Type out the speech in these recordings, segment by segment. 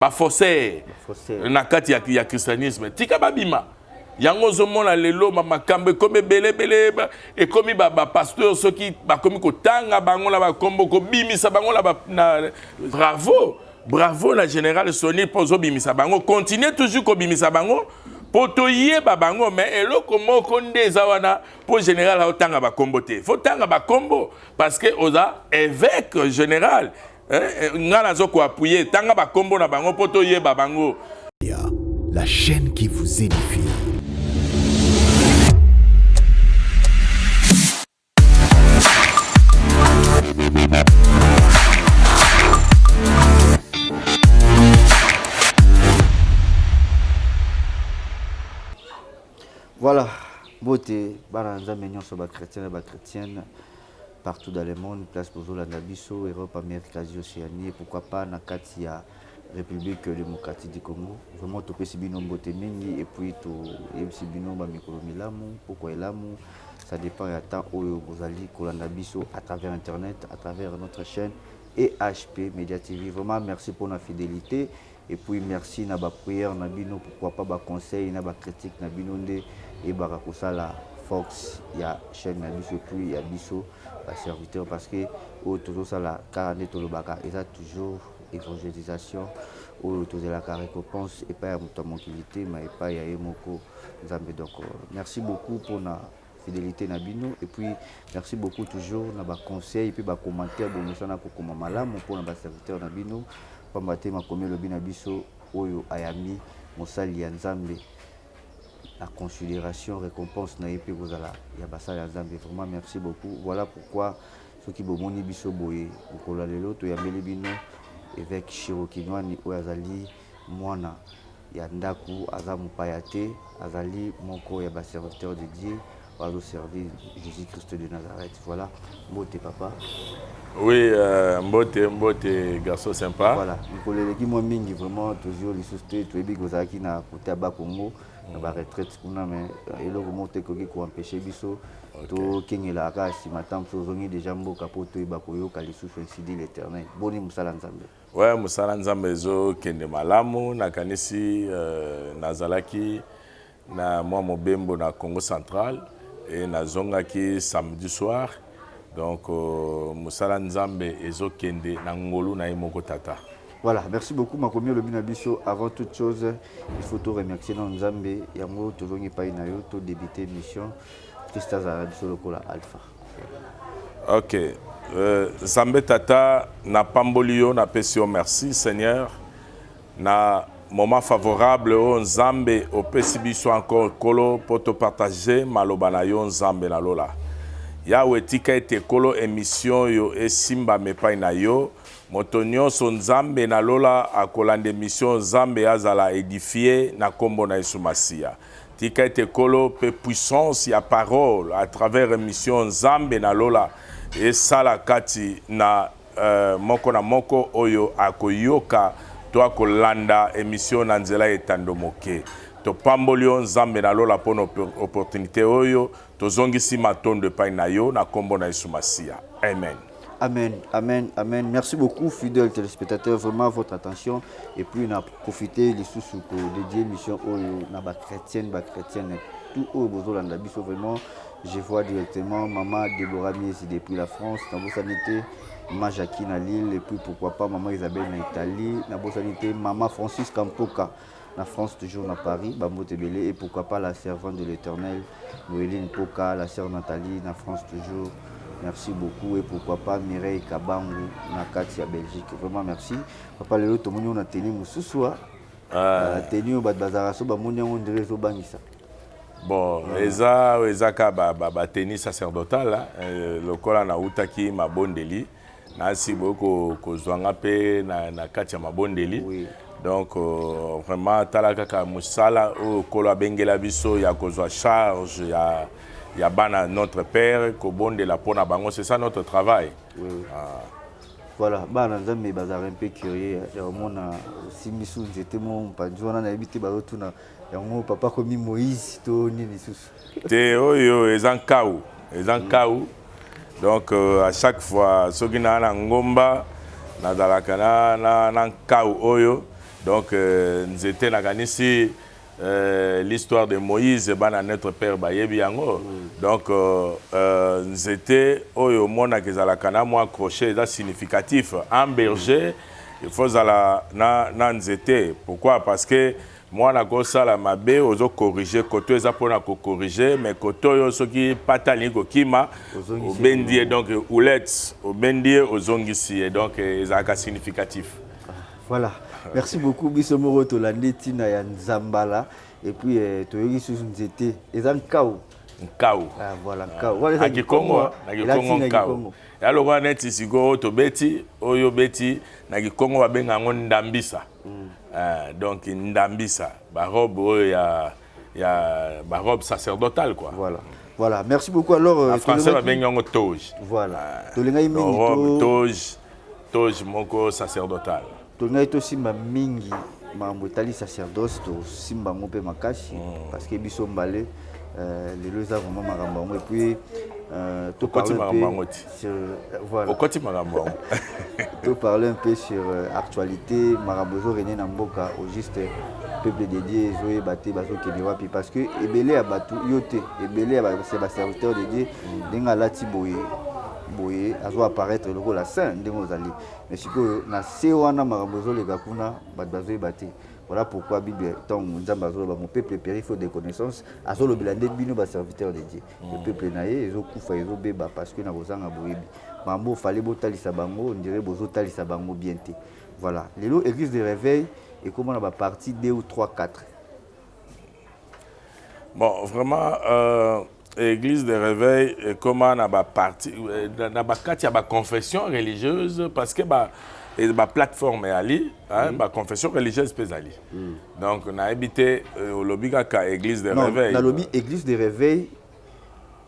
ba faussaire na kati ya christianisme tika babima yango zomona lelo makambe comme belé et comme ba pasteur ceux qui ba comme ko tanga bango la ba kombo ko bimisa bango la na bravo la général Soni pozo bimisa bango continuez toujours ko bimisa bango potoye ba bango mais eloko moko ndeza wana pour général otanga ba kombo te faut tanga ba kombo parce que oza évêque général ngana zoko appuyer tanga ba kombo na bango potoye ba bango la chaîne qui vous édifie. Voilà, beauté, baranza mignon sur chrétienne partout dans le monde, place pour Zolanda Bisso, Europe, Amérique, Asie, Océanie, pourquoi pas Nakatia, République démocratique du Congo. Vraiment, tout petit binom beauté mingi et puis tout petit binom bamikolomi lamu, pourquoi lamu, ça dépend à temps où vous allez Kolanda Bisso à travers internet, à travers notre chaîne et HP Média TV. Vraiment, merci pour la fidélité. Et puis merci na ba prière na bino pourquoi pas ba conseil na ba critique na bino nde et ba la Fox ya chaîne na biso puis ya biso ba serviteur parce que au toujours ça la carnet to le baka et ça toujours évangélisation au toujours la récompense et pas mon tranquillité mais pas ya moko nzambe donc merci beaucoup pour la fidélité na bino et puis merci beaucoup toujours na ba conseil et puis ba commentaire bon ça na ko koma malamu pour na ba serviteur na bino pambate makomi lobi na biso oyo ayami mosali ya nzambe la considération récompense na yepe kozala ya basali ya nzambe vraiment merci beaucoup voilà pourquoi ceux qui bomoni biso boye okola lelo to yambeli bino évêque Shirokinwani oyo azali mwana ya ndaku aza mopaya te azali moko ya baserviteur de Dieu oyo servir Jésus-Christ de Nazareth voilà mbote papa. Oui, mbote garçon sympa. Voilà, le qui m'a mingi vraiment toujours les sociétés, tu es big aux acquis na côté bas Congo, na ba retraite kuna mais et le remonter ko empêcher biso to kengela ka si matam so zongi déjà mboka poto e ba koyo kali souffle sidi l'éternel. Boni musala nzambe. Ouais, musala nzambe zo kende malamu na kanisi nazalaki na moi mobembo na Congo central et na zongaki samedi soir. Donc, Moussala Nzambe ezo kende na ngolu na imoko tata. Voilà, merci beaucoup Makomi Lobina Bisso. Avant toute chose, il faut te remercier dans Nzambe. Yango tozongi pa ina yo to débuter mission Christa za biso lokola Alpha. OK. Nzambe tata na pambolio na pesio merci Seigneur. Na moment favorable au Nzambe au pesi biso encore kolo pour te partager maloba na yo Nzambe na lola. Yawe tika ete kolo émission yo esimba mepai na yo motonyo son Nzambe na lola akolande émission Nzambe azala édifié na kombo na Yesu Masia tika ete kolo pe puissance ya parole à travers émission Nzambe na lola et sala kati na moko na moko oyo akoyoka to akolanda émission na nzela etando moke to pambolio Nzambe na lola pour opportunité oyo tozongisi matondo pa na yo na kombo na Yesu Masia. Amen. Amen, amen, amen. Merci beaucoup, fidèles téléspectateurs, vraiment votre attention. Et puis, on a profité des sous pour dédier l'émission aux chrétiennes, tout au besoin de la biso vraiment. Je vois directement maman Déborah Mies depuis la France, dans vos sanités, maman Jacqueline à Lille, et puis pourquoi pas maman Isabelle en Italie, dans vos sanités, maman Francis Campoka. La France toujours dans Paris, Bambo Tebele, et pourquoi pas la servante de l'Éternel, Noéline Poka, la sœur Nathalie, la France toujours. Merci beaucoup, et pourquoi pas Mireille Kabangu, Nakatia Belgique. Vraiment merci. Papa Léo, tout le monde a tenu Moussoua. Tenu au Bazaraso, Bamonia, on dirait Zobangisa. Bon, eza ka ba tennis sacerdotal, le kola na utaki mabondeli. Nasi boko kozwanga pe na kati ya mabondeli. Oui. Donc vraiment talaka ka musala o kolo bengela biso ya kozwa charge ya bana notre père ko bonde la pona bango, c'est ça notre travail. Oui. Voilà, bana nzambe bazar un peu curieux ya mona simisu j'étais mon panjona na habité ba retourna ya mon papa komi Moïse to ni lisusu. Te oyo ezankaou. Donc à chaque fois soki na ngomba na dalaka na kaou oyo Donc, nous étions organisés l'histoire de Moïse, notre père Bayebiango. Donc, nous étions au monde qui a accroché, c'est significatif. Un berger, il faut que nous étions. Pourquoi? Parce que moi, je suis mabe, je corriger, côté za pona ko corriger, mais côté yo soki patali ko kima, au bendie donc oulet, au bendie aux zongisi, donc ça significatif. Voilà. Merci beaucoup Bisomoro Tolande Tina ya Nzambala et puis toyoki sous nzete. Ezan kao. Kao. Ah voilà, kao. Na Kikongo, kao. Ya lokwa neti sigo to beti, oyo beti na Kikongo babenga ngo ndambisa. Donc ndambisa, barobe ya barobe sacerdotale quoi. Voilà. Voilà, merci beaucoup alors. En français babenga ngo toge. Voilà. Tolenga mingi toge moko sacerdotale. Tolenga to simba mingi mambo-tali sacerdoce to simba ngo pe makasi parce que biso mbale les deux a vraiment makambo et puis to parler sur voilà. To parler un peu sur actualité marambozo rené na mboka au juste peuple dédié zoé baté bazo kenewapi parce que ebele ya batu yote ebele ya c'est ba serviteur dédié denga lati boye azo apparaître le la saint ndengo zali mais siko na se wana marambozo le kakuna bazo baté. Voilà pourquoi Bible tant Nzambazo mon peuple périt faute de connaissances azo le blindé bino ba serviteur de Dieu le peuple naé ezo kufa ezo beba parce que na bozanga boyebi mambo fallait botalisa bango on dirait bozo talisa bango bien té. Voilà lelo église de réveil et comment on va partie 2 ou 3 4. Bon vraiment église de réveil et comment on va partie na ba kati ya ba confession religieuse parce que et ma plateforme est ali, ma confession religieuse peut aller. Donc on a habité au lobby à église de réveil. Dans le lobby église de réveil,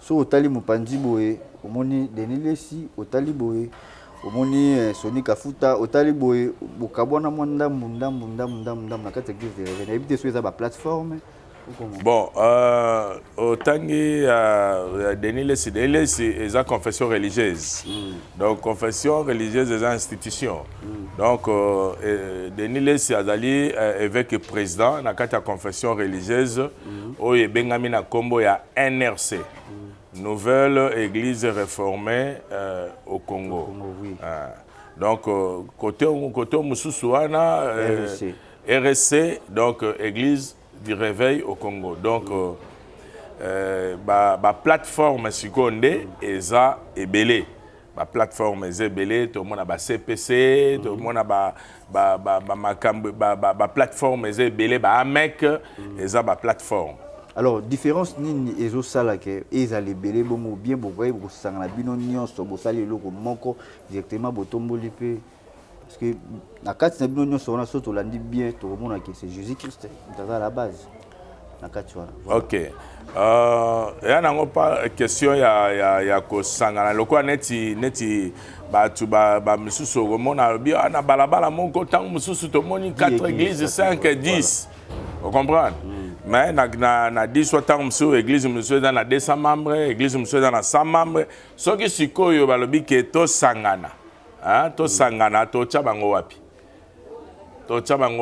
sur au tali mupandi boé, au moni denilesi, au tali boé, au moni Sony Kafuta, au tali boé, au kabwana mundam na kati église de réveil. On a habité sur la plateforme. Bon, au Tangi, Denis c'est une confession religieuse. Donc, confession religieuse est une institution. Donc, Denis c'est Azali, évêque président, dans la confession religieuse, où il y a Benjamin Kombo, il y a NRC, Nouvelle Église réformée au Congo. Donc, côté Moussoussouana, RSC, donc Église du réveil au Congo. Donc, la plateforme seconde est belé. La plateforme est belé, tout le monde a CPC, tout le monde a la plateforme est belé, la mec est la plateforme. Alors, différence ni ezo sala que ezali belé bon bien bokoy bo sangana bino nyonso bo sali loko moko directement botomboli pe. Parce que la carte n'a pas de surtout l'a dit bien tout le monde que c'est Jésus-Christ à la base. La carte voilà. OK. Il y a pas question ya ko sangana loko neti ba tu ba mususu ko mona bien na balabala moko tant mususu to moni 4 églises 5 10. Vous comprenez? Mais na 10 soit tant mususu église mususu dans la 200 membres, église mususu dans la 100 membres. Ce qui sikoyo balobi ke to sangana. To sangana to chabango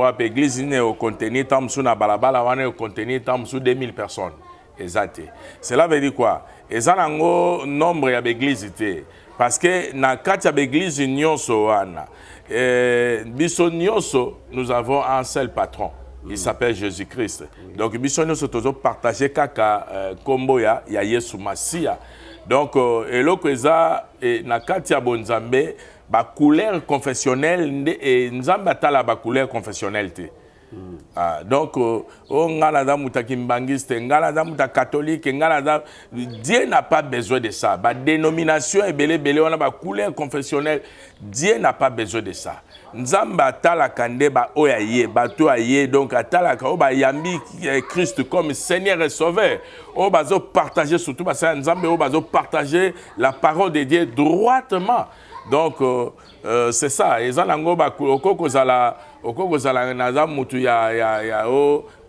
wapi église ne au contenu tam sous na balabala wana au contenu tam sous 2000 personnes exact. Cela veut dire quoi? Ezanango nombre ya église té parce que na kati ya église nyonso wana biso nyonso nous avons un seul patron. Il s'appelle Jésus-Christ. Donc biso nyonso tozo partager kaka kombo ya Yesu Masia. Donc eloko eza na kati ya bonzambe ba couleur confessionnelle et nzamba tala ba couleur confessionnelle te. Donc ngala da mutaki mbangiste ngala da muta catholique ngala da Dieu n'a pas besoin de ça. Ba dénomination et belé on a ba couleur confessionnelle, Dieu n'a pas besoin de ça. Nzamba tala kande ba oyaye bato aye donc atala ka ba yambi Christ comme Seigneur et Sauveur. O bazo partager surtout ba ça nzambe o bazo partager la parole de Dieu droitement. Donc c'est ça ezanango ba okokozala naza mutu ya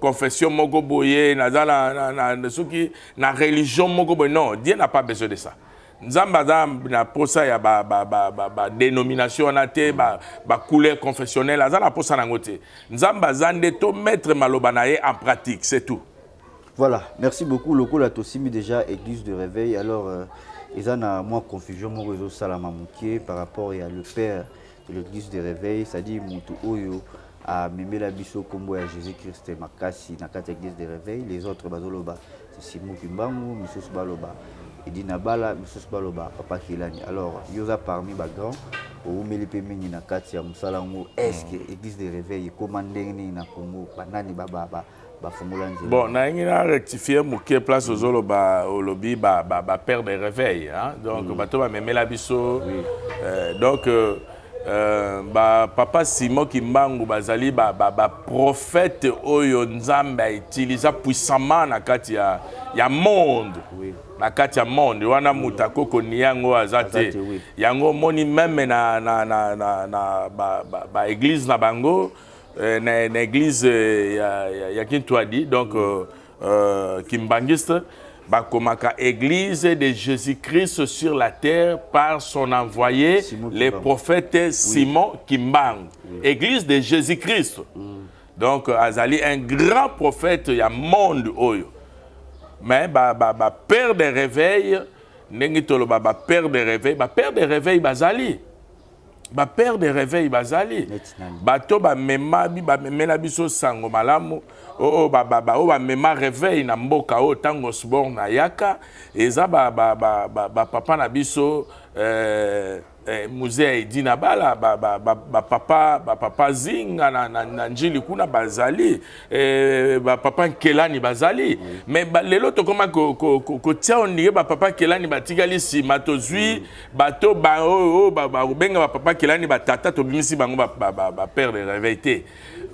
confession moko boye nazala na suki na religion moko boye non Dieu n'a pas besoin de ça. Nzamba na posa ya ba dénomination na te ba couleur confessionnelle azana posa na ngote. Nzamba zande to mettre maloba na ye en pratique, c'est tout. Voilà, merci beaucoup. Le coup aussi mis déjà église de réveil. Alors ils ont a moins confusion mon réseau Salamamouké par rapport à le père de l'église de réveil, c'est-à-dire Moutou Oyo a Mémé la biso combo à Jésus-Christ Makasi na kati église de réveil, les autres bazoloba c'est Simon Kimbangu, Missus Baloba. Et dit Nabala, Missus Baloba, Papa Kilani. Alors, Yosa parmi les grands, au Melipe Meni na kati ya Musalango, est-ce que l'église de réveil commandé na Congo, banani baba bon, na ingina rectifier mouké place aux oloba olobi ba père de réveil, hein. Donc bato ba Mémé la biso. Donc papa Simon Kimbangu bazali ba prophète oyo Nzamba utilisa puissamment na kati ya monde. Na kati ya monde wana mutako ko niyango azate. Yango moni même na ba église na bango. Une église ya Kintwadi, donc Kimbangiste, bakomaka église de Jésus-Christ sur la terre par son envoyé, le prophète Simon Kimbang. Église de Jésus-Christ. Donc azali un grand prophète ya monde oyo. Mais père de réveil, nengitolo père de réveil bazali. Ba père de réveil bazali bato ba mema la biso sango malamu ba mema réveil na mboka o tango sport na yaka eza ba papa na biso musée Dina bala ba papa zinga na njili kuna bazali ba papa Kelani bazali mais lelo to koma ko tia ondige ba papa Kelani batikali si matozui bato ba benga ba papa Kelani ba tata to bimisi bango ba père de réveil te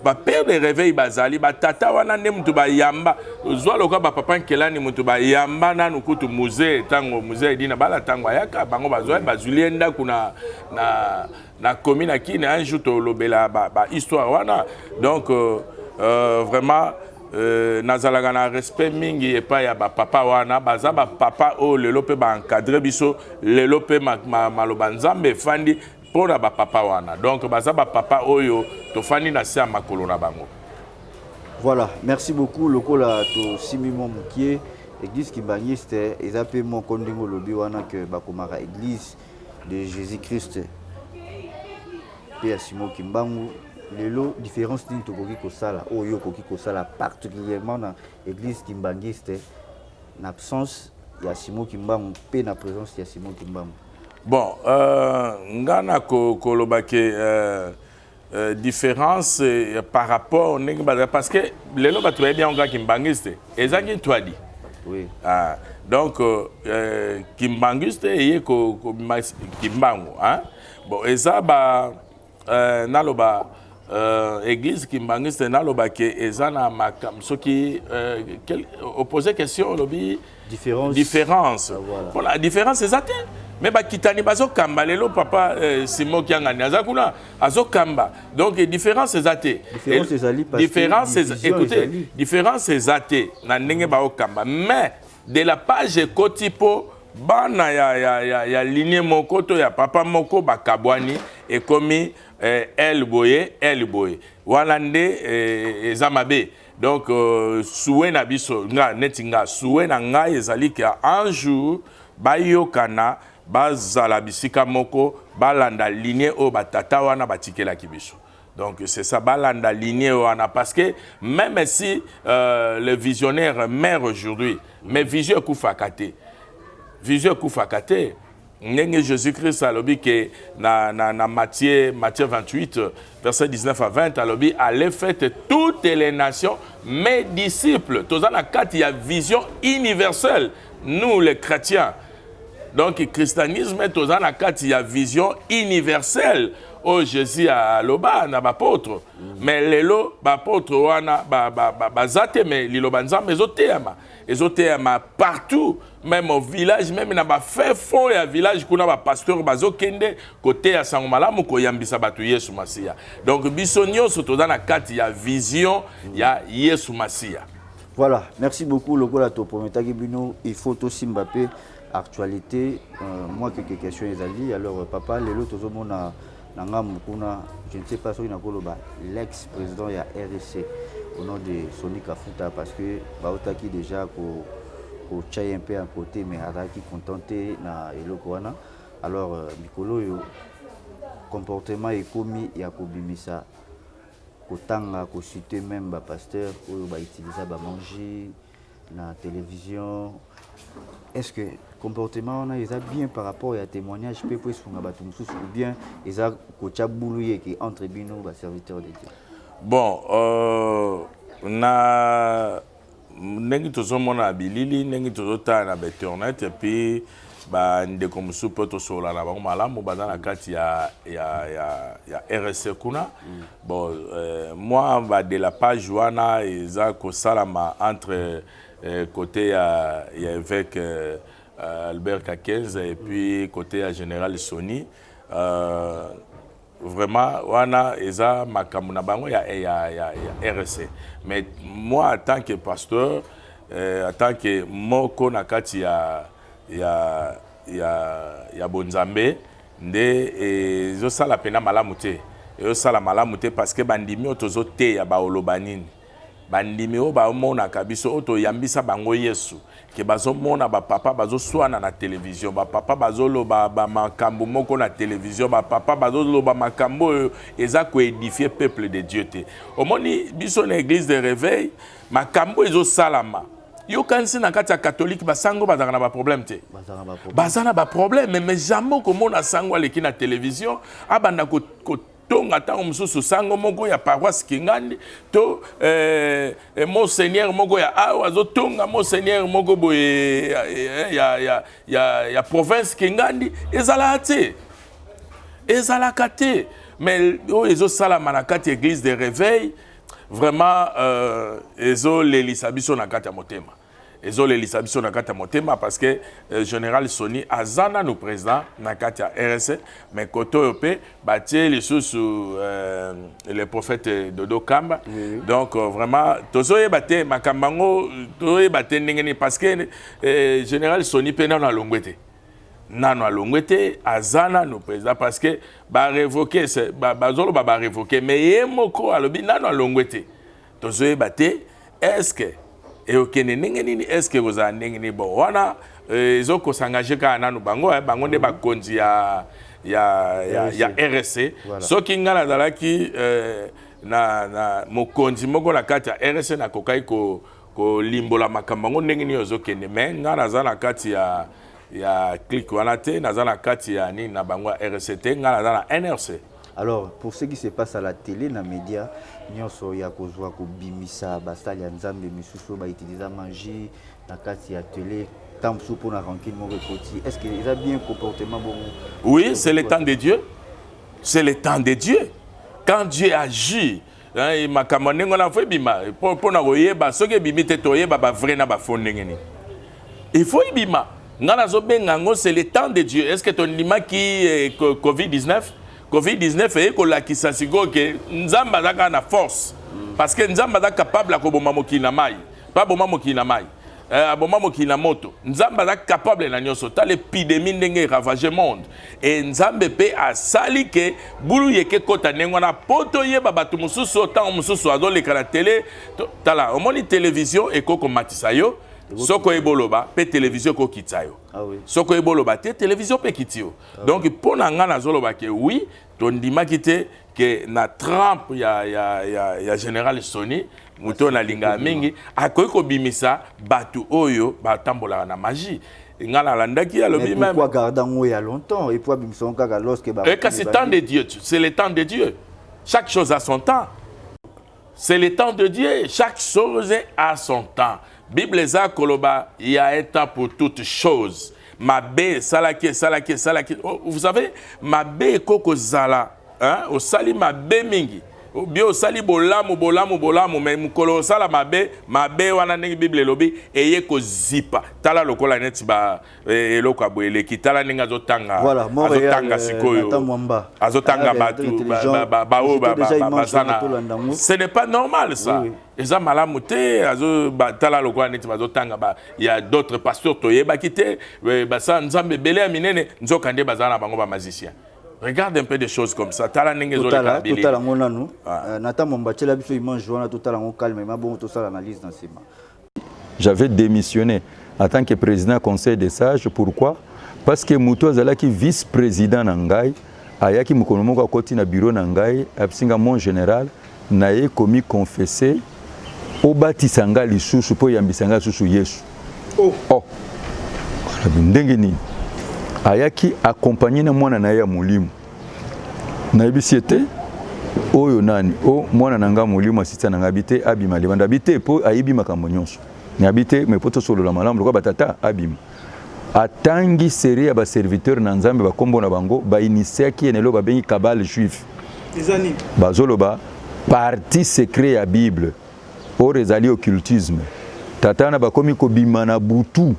ba père de réveil bazali ba tata wana ne mutu ba yamba zwa loka ba papa Kelani mutu ba yamba nanu kutu musée tango musée Dina bala tango ayaka bango bazwa bazulienda kuna na commune à qui un jour to lobela histoire wana donc vraiment nazalaga na respect mingi et pas ya papa wana baza papa o lelo pe ba encadrer biso lelo pe maloba Nzambe fandi pona papa wana donc baza papa oyo to fandi na se makolo na bango. Voilà, merci beaucoup lokola to simimo mukie église Kimbangiste ezape mon kondingo lobi wana que bakomara église de Jésus-Christ. Père Simon Kimbangu, lelo différence d'une tokoki kosala, oyo koki kosala particulièrement dans l'église Kimbangiste, en absence il y a Simon Kimbangu, pe na présence il y a Simon Kimbangu. Bon, ngana kolobake différence par rapport parce que lelo ba tu bien nga Kimbangiste, ezaki twadi. Oui. Ah, donc Kimbangiste eye ko Kimbangu, hein. Bon, eza ba naloba église Kimbangiste naloba ke eza na makam soki opposer question lobi différence. Ah, voilà. Bon, la différence c'est ça. Mais ba kitani bazo kamba lelo papa Simon Kiangani azakuna azokamba. Donc différence c'est ça. Différence écoutez, différence c'est ça na ndenge ba okamba. Mais de la page kotipo bana ya lignée moko to ya papa moko bakabwani et komi el boye walande ezamabe. Donc soué na biso nga netinga soué na nga ezali ki un jour bayokana bazala bisika moko balanda lignée o batata wana batikela kibiso. Donc c'est ça balanda lignée wana parce que même si le visionnaire meurt aujourd'hui mais vision kufakate Nenge Jésus-Christ a lobby que na Matthieu 28 verset 19 à 20 a lobby allez faites toutes les nations mes disciples. Toza na kati ya vision universelle nous les chrétiens. Donc le christianisme toza na kati ya vision universelle. Oh Jésus a loba na bapôtre. Mais lelo bapôtre wana bazate mais liloba nzambe ezotema partout. Même au village, même dans le fait fond et village, il y a des pasteurs qui côté à Sangomalamu ko yambisa batu Yesu Masia. Donc bisonio surtout dans la carte il y a vision, il y a Yesu Masia. Voilà, merci beaucoup Logola to prometaki bino il faut aussi Mbappé actualité moi quelques questions ezali alors papa lelo tozomona nanga mukuna je ne sais pas soki nakoloba l'ex-président ya RSC au nom de Sony Kafuta parce que baotaki déjà ko chai un peu à côté mais azaki contenté na eloko wana alors mikolo yo comportement ekomi ya kobimisa kotanga ko citer même ba pasteur oyo ba utiliser ba manger na télévision. Est-ce que comportement on a bien par rapport à témoignage peut pour son abatou ou bien ils a kocha boulouye qui entre bino ba serviteur de Dieu. Bon na nengi tozomona bilili nengi tozota na internet et puis ba ndeko musu poto sola na bango malamu bazana kati ya RSC kuna. Bon moi ba de la page wana eza ko salama entre côté ya évêque Albert Kakenza et puis côté à général Sony vraiment wana eza makambo na bango ya RSC. Mais moi en tant que pasteur en tant que moko na kati ya bonzambe nde ezo sala pena malamu te ezo sala malamu te parce que bandimi otozo te ya baolobanini bandimi o ba mona kabiso oto yambisa bango Yesu ke bazo mona ba papa bazo swana na télévision ba papa bazo loba ba makambo moko na télévision ba papa bazo loba makambo eza ko édifier peuple de Dieu te omoni biso na église de réveil makambo ezo salama yo kansi na kati ya catholique basango bazana na ba problème te bazana ba problème mais jamais ko mona sango aleki na télévision abanda ko tonga tango mususu sango moko ya paroisse Kingandi to monseigneur moko ya awa zo tonga monseigneur moko boye ya province Kingandi ezala kate mais ezo sala manakati église de réveil vraiment ezo lelisa biso na kati ya motema ezo lelisa biso na kati ya motema parce que général Sony azana no président na kati ya RSC mais koto yope batie lisusu le prophète Dodo Kamba donc vraiment tozoyeba te makambango tozoyeba te ndenge parce que général Sony pena na longwete nano alongwete azana no président parce que ba révoquer bazolo ba révoquer mais yemoko alobi nano alongwete tozoyeba te est-ce que et ok nini est-ce que vous avez nini bon wana ezoko s'engager ka nanu bango bango nde bakonzi ya RSC soki ngala zalaki na mokonzi moko la kati ya RSC na kokai ko limbola makambango ndenge ni ozokende mais ngala zala kati ya click wana te na zala kati ya ni na bango RSC te ngala zala NRC. Alors, pour ce qui se passe à la télé, dans les médias, nyonso ya kozwa ko bimisa basali ya nzambe misusu ba utiliser manger na kati ya télé tant pour na rancune mon petit. Est-ce que il a bien comportement bon? Oui, c'est le temps de Dieu. C'est le temps de Dieu. Quand Dieu agit, hein, makamane ngona fo bima pour na oyeba soki bimite toyeba ba vrai na ba fondengeni. Il faut bima. Ngana zo bengango c'est le temps de Dieu. Est-ce que ton lima qui COVID-19 est que la kisasigo que nzamba zaka na force parce que nzamba zaka capable à koboma mokina mai pas boma mokina mai aboma mokina moto nzamba zaka capable na nyoso ta l'épidémie ndenge ravager monde et nzambe pe asali ke bulu yeke kota nengo na poto yeba batu mususu tant mususu azoleka na télé tala omoni télévision ekoko matisa yo soko eboloba pe télévision ko kitsayo soko eboloba te télévision pe kitio donc pour na ngana zoloba ke oui ton dimaki te que na trempe ya général Sony muto na linga mingi akoyi ko bimisa batu oyo batambola na magie ngala landaki ya lobi même pourquoi garder en il y a longtemps et pour bimisa kaka lorsque c'est le temps de Dieu, c'est le temps de Dieu, chaque chose a son temps, c'est le temps de Dieu, chaque chose a son temps. Bible eza koloba, il y a un temps pour toutes choses. Mabe salaki. Oh, vous savez, mabe koko zala, hein, au sali mabe mingi. bio sali bolamu mais mukolo sala mabe wana ndenge Bible lobi eye ko zipa tala lokola neti ba eloko aboyele kitala ninga azotanga azotanga sikoyo azotanga batu bazana ce n'est pas normal ça eza malamu te tala lokola neti bazotanga il y a d'autres pasteurs toyeba kite basa nzambe bele ya minene nzoka nde bazana bango ba magicien. Regarde un peu des choses comme ça. Tala ninge zo le kabili. Totala ngona nu. Nata mombachela biso image wana totala ngo calme mais bon to sala analyse dans ces mains. J'avais démissionné en tant que président du conseil des sages. Pourquoi? Parce que Muto Azalaki vice-président Nangai, ayaki mukonomoko akoti na bureau Nangai, absinga mon général, naye komi confessé au batisanga lisusu po yambisanga susu Yesu. Oh. Ndenge nini? Ayaki accompagné na mwana na ya mulimu. Na ibisiete oyo nani o mwana nanga mulimu asita nanga bite abima lebanda bite po ayibi makambo nyonso. Nyabite me poto solo la malamu ko batata abima. Atangi série ba serviteur na nzambe ba kombo na bango ba initiaki enelo ba bengi kabale juif. Ezani bazoloba parti secret ya Bible. O rezali occultisme. Tatana ba komi ko bima na butu.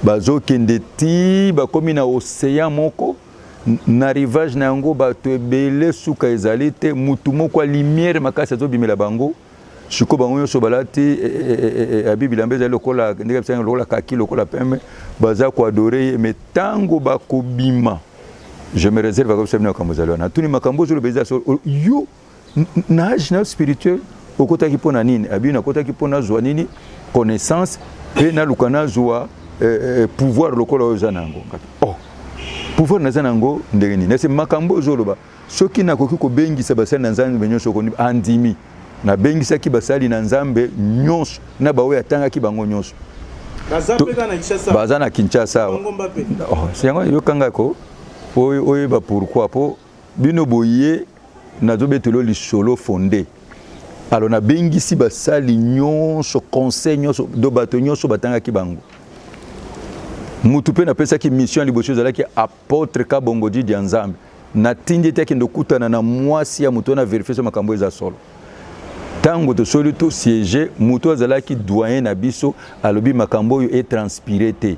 Bazo kendeti bakomi na océan moko na rivage na yango bato ebele suka ezali te mutu moko lumière makasi azobimela bango siko bango nyonso balati Bible ambeza lokola ndenge bisanga lokola kaki lokola pembe baza ko adorer mais tango bakobima je me réserve comme ça na kamozalo na tuni makambo zo beza yo na âge spirituel okota kipona nini abi na kota kipona zwa nini connaissance et na lukana zwa pouvoir lokola ozanango oh pouvoir nazanango ndengeni nase makambo zoloba soki nakoki ko bengisa basali na nzambe nyonso ko andimi na bengisa ki basali na nzambe nyonso na bawe atanga ki bango nyonso bazana Kinshasa oh siyango yokanga ko oyo ba pourquoi po bino boye nazobetelo lisolo fondé alors na bengisi basali nyonso conseil nyonso do bato nyonso batanga ki bango mutu pe na pesa ki mission liboso zala ki apôtre Kabongoji di Nzambe na tindi te ki ndokutana na mwasi ya mutu na vérifier so makambo eza solo tango to soli to siéger mutu zala ki doyen na biso alobi makambo yo est transpiré te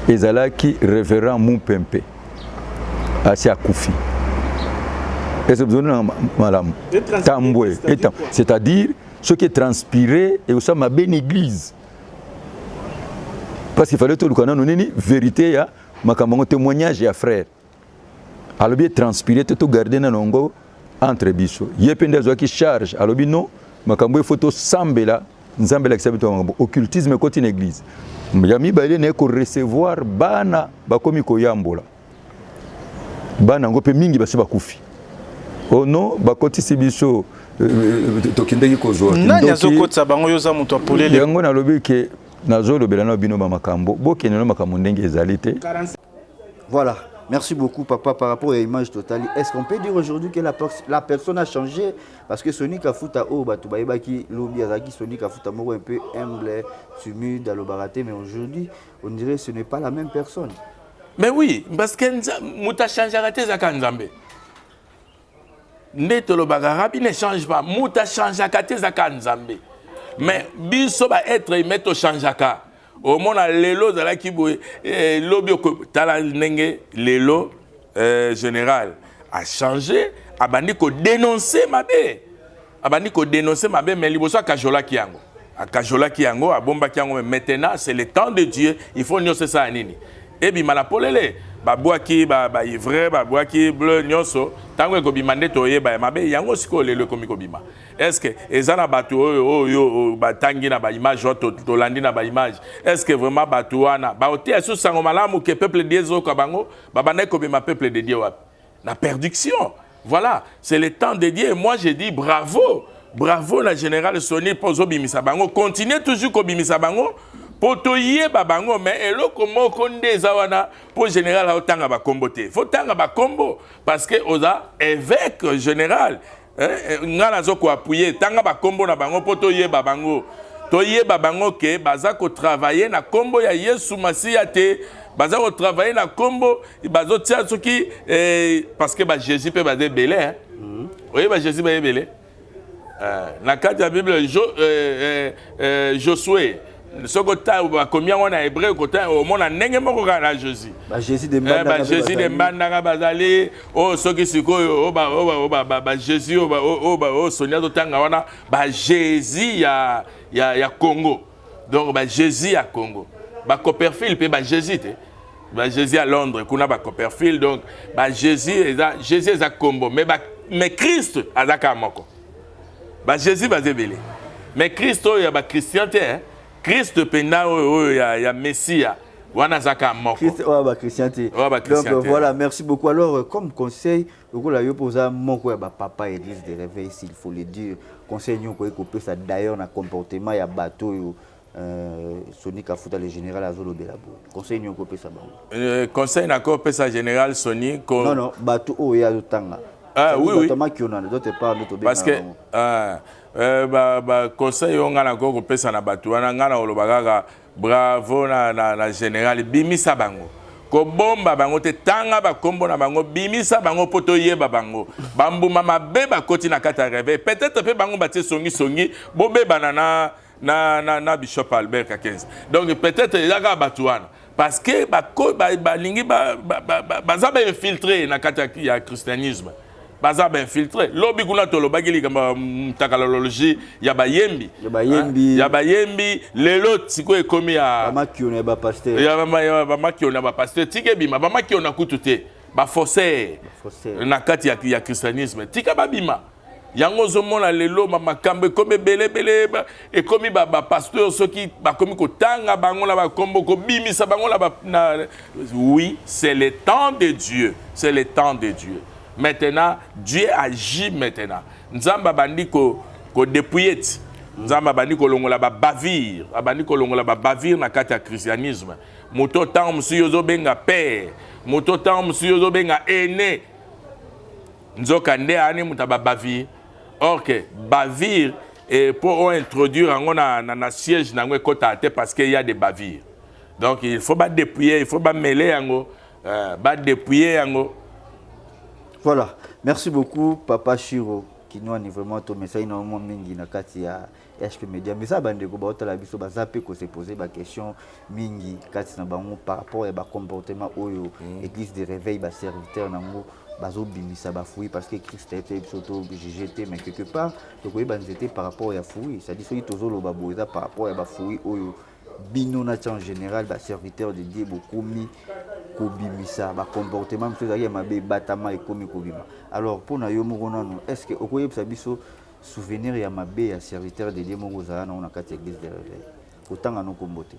ezala ki révérend Mumpempe asi akufi est-ce que vous avez madame tambwe c'est-à-dire ce qui est transpiré et aussi ma bonne église. Parce qu'il fallait tout le canal nini vérité ya makambo témoignage ya frère. Alors bien transpirer tout garder na nongo entre biso. Yepende zo ki charge alors bien non makambo photo sambela nzambela kisabito makambo occultisme côté église. Yami ba ile ne ko recevoir bana bakomi ko yambola. Bana ngope mingi basi bakufi. Oh non bakoti sibiso tokindeki kozwa. Nanya zokotsa bango yoza muto apolele. Yango na lobi ke nazolo belano bino ba makambo bokenelo makambo ndenge ezalité. Voilà, merci beaucoup papa par rapport à l'image totale. Est-ce qu'on peut dire aujourd'hui que la personne a changé parce que Sonic Afuta oh batu baibaki lobi azaki Sonic Afuta moko un peu humble, timide, alobaraté mais aujourd'hui on dirait que ce n'est pas la même personne. Mais oui, parce que muta changé raté zaka nzambe. Neto lo bagarabi ne change pas, muta changé raté zaka nzambe. Mais biso ba être meto changeaka au monde lelo zala ki boye lobby tala nenge lelo général a changé abandi ko dénoncer mabe mais liboso kajola ki yango akajola ki yango abomba ki yango mais maintenant c'est le temps de Dieu il faut nyose ça nini et bi mala polele ba boaki ba ivre ba boaki bleu nyonso tango ko bimande to yeba mabe yango siko lelo komi ko bima. Est-ce que ezana batu oyo batangi na ba image to landi na ba image est-ce que vraiment batu wana ba oti asu sango malamu que peuple de Dieu ko bango ba bande ko bima peuple de Dieu wapi na perdiction. Voilà, c'est le temps de Dieu et moi je dis bravo la générale Soni pozo bimisa bango continuez toujours ko bimisa bango poto yeba bango mais eloko moko ndeza wana pour général otanga ba kombo te faut tanga ba kombo parce que oza évêque général ngana zo ko appuyer tanga ba kombo na bango poto yeba bango to yeba bango ke baza ko travailler na kombo ya Yesu Masia te baza ko travailler na kombo bazo tia soki parce que ba Jésus peut baze belé Oui, bah Jésus va y na kati ya Bible Josué ce côté combien on a hébreu côté au monde ndenge moko na Jésus Jésus de mbanda Jésus de mbanda bazali o soki sikoyo ba Jésus o sonia to tanga wana ba Jésus ya Congo donc ba Jésus ya Congo ba Copperfield pe ba Jésus te ba Jésus à Londres kuna ba Copperfield donc ba Jésus à Congo mais Christ azaka moko ba Jésus va zébélé mais Christ il y a ba chrétienté hein Christ pena ya Messia wana zaka moko Christ ba chrétienté donc voilà merci beaucoup alors comme conseil lokola yo posa moko ya ba papa église de réveil s'il faut le dire conseil nyoko ko ça d'ailleurs na comportement ya bateau yo Sony Kafuta le général azolo belabo conseil nyoko pesa ba conseil na ko pesa général Sony non bateau o ya tanga oui parce que conseil on a encore pesa na batu wana ngana olobaka bravo na général bimisa bango ko bomba bango te tanga ba kombo na bango bimisa bango poto yeba bango bambuma mabe ba koti na kata réveil peut-être pe bango batie songi bobe banana na Bishop Albert Kakenzi donc peut-être yaka batu wana parce que ba lingi ba infiltré na kata ya christianisme baza ba infiltré lobi kuna tolo bagili kama mtakalologie ya bayembi lelo tiko ekomi ya makiona ba pasteur ya makiona ba pasteur tike bima ba makiona kutute ba faussaire na kati ya christianisme tika babima yango zomona lelo makambe comme belé ekomi ba pasteur soki ba komi ko tanga bango la ba kombo ko bimisa bango la oui c'est le temps de Dieu Maintenant, Dieu agit maintenant. Nzamba bandi ko dépouiller. Nzamba bandi ko longola ba bavir. Abandi ko longola ba bavir na kati ya christianisme. Moto temps monsieur yozo benga père. Moto temps monsieur yozo benga aîné. Nzoka nde ani mutaba bavir. Or que bavir et pour introduire en na siège na ngwe kota te parce qu'il y a des bavires. Donc il faut pas dépouiller, il faut pas mêler yango, ba dépouiller yango. Voilà, merci beaucoup Papa Chiro qui nous a vraiment ton message énormément mingi na kati ya HP Media. Mais ça bande ko ba otala biso ba zape ko se poser ba question mingi kati na bango par rapport à ba comportement oyo église de réveil ba serviteur nango bazo bimisa ba fouille parce que Christ était surtout jeté mais quelque part donc oui banzete par rapport à fouille, ça dit soki tozolo ba boza par rapport à ba fouille oyo bino na en général ba serviteur de Dieu beaucoup mis kobimisa ba comportement monsieur zaki mabe batama ekomi kobima alors pour na yo moko nano est-ce que okoyebisa biso souvenir ya mabe ya serviteur de Dieu moko za na kati église de réveil otanga no kombote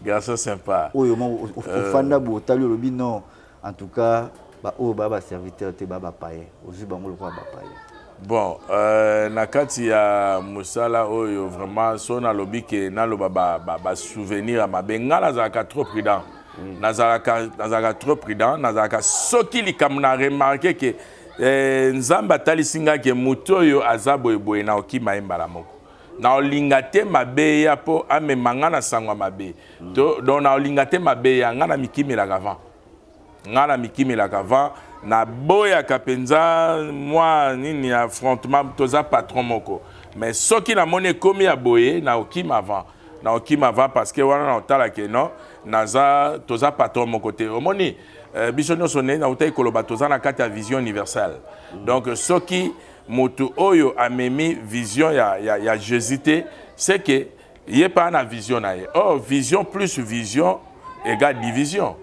garçon sympa oyo mo ofanda bo tali lobi non en tout cas ba o ba serviteur te ba paye ozu bango lokwa ba paye. Bon, na kati ya musala oyo vraiment sona lobi ke na loba ba souvenir à mabe ngala zaka trop prudent. Nazaka trop prudent, nazaka soki likamna remarquer que nzamba talisinga ke mutoyo azabo eboye na okima embala moko. Na olingate mabe ya po amemanga na sangwa mabe. Donc na olingate mabe ya ngana mikimela avant. Ngana mikimela avant. Na boya kapenza moi nini affrontement toza patron moko mais soki na mone komi ya boye na okima avant parce que wana na otala ke non naza toza patron moko te omoni biso nyonso ne na utai koloba toza na kati ya vision universelle donc soki moto oyo amemi vision ya Jésus te c'est que yé pas na vision na ye oh vision plus vision égale division.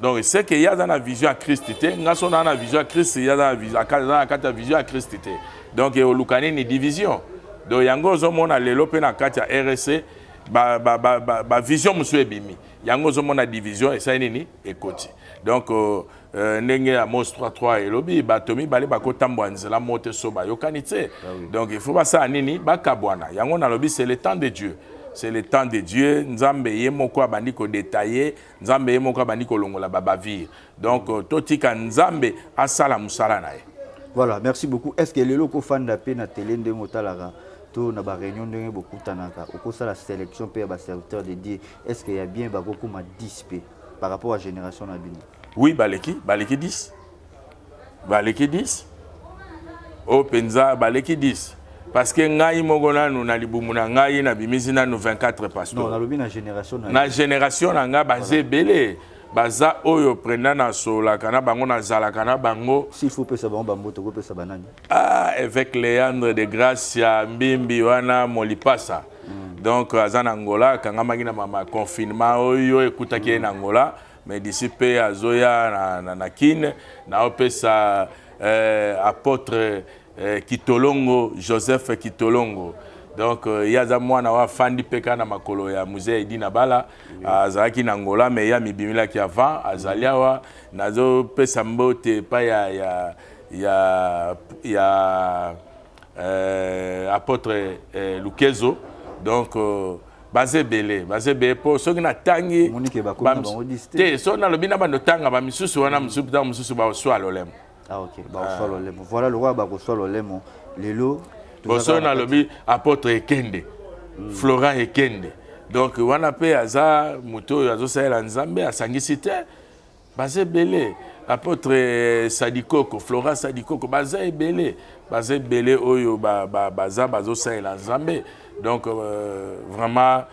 Donc, c'est qu'il y a dans la vision à Christ, il y a dans la vision à Christ, il y a dans la vision à Christ. Donc, il y a une division. Donc, il y a une RSC, la vision monsieur bimi. Il y a une division et ça est écoute. Donc, nenge Amos 3:3 et lobi batomi bale bakotambo nzela mote soba yokanite. Donc, il faut pas ça nini bakabwana. Yango na lobi c'est le temps de Dieu. C'est le temps de Dieu. Nzambe yemoko abandi ko détailler, Nzambe yemoko abandi ko longola babavir. Donc totika Nzambe asala musala nae. Voilà, merci beaucoup. Est-ce que les locaux fans d'appel na télé ndenge otalaka to na ba réunion ndenge bokutanaka okosa la sélection pe ba serviteur de Dieu. Est-ce qu'il y a bien bakoko ma 10 par rapport à génération na bini? Oui, baleki 10. baleki 10 o penza baleki 10 parce que ngai mogona nous na libumu na ngai na bimisi na 24 pasteurs non na lobi na génération na nga baze belé baza oyo prenda na sola kana bango na zala kana bango s'il faut pesa bango bamboto ko pesa banani avec Léandre de Gracia mbimbi wana molipasa donc azana Angola kanga magina mama confinement oyo ekutaki na Angola mais d'ici pe azoya na kine na opesa apôtre Kitolongo Joseph Kitolongo donc yaza mwana wa fandi peka na makolo ya musée Edina Bala azalaki na Angola mais ya mibimila ki avant azaliawa nazo pesa mbote pa ya apôtre Lukezo donc basé belé pour ceux qui na tangi te so na lobina ba notanga ba misusu wana misusu ba oswa lolemo ok ba oswa lolemo voilà le roi ba oswa lolemo lelo boso na lobi apôtre Ekende Florent Ekende donc wana pe aza muto azo saela nzambe asangisi te basé belé apôtre Sadikoko Florent Sadikoko basé belé oyo baza bazo saela nzambe donc vraiment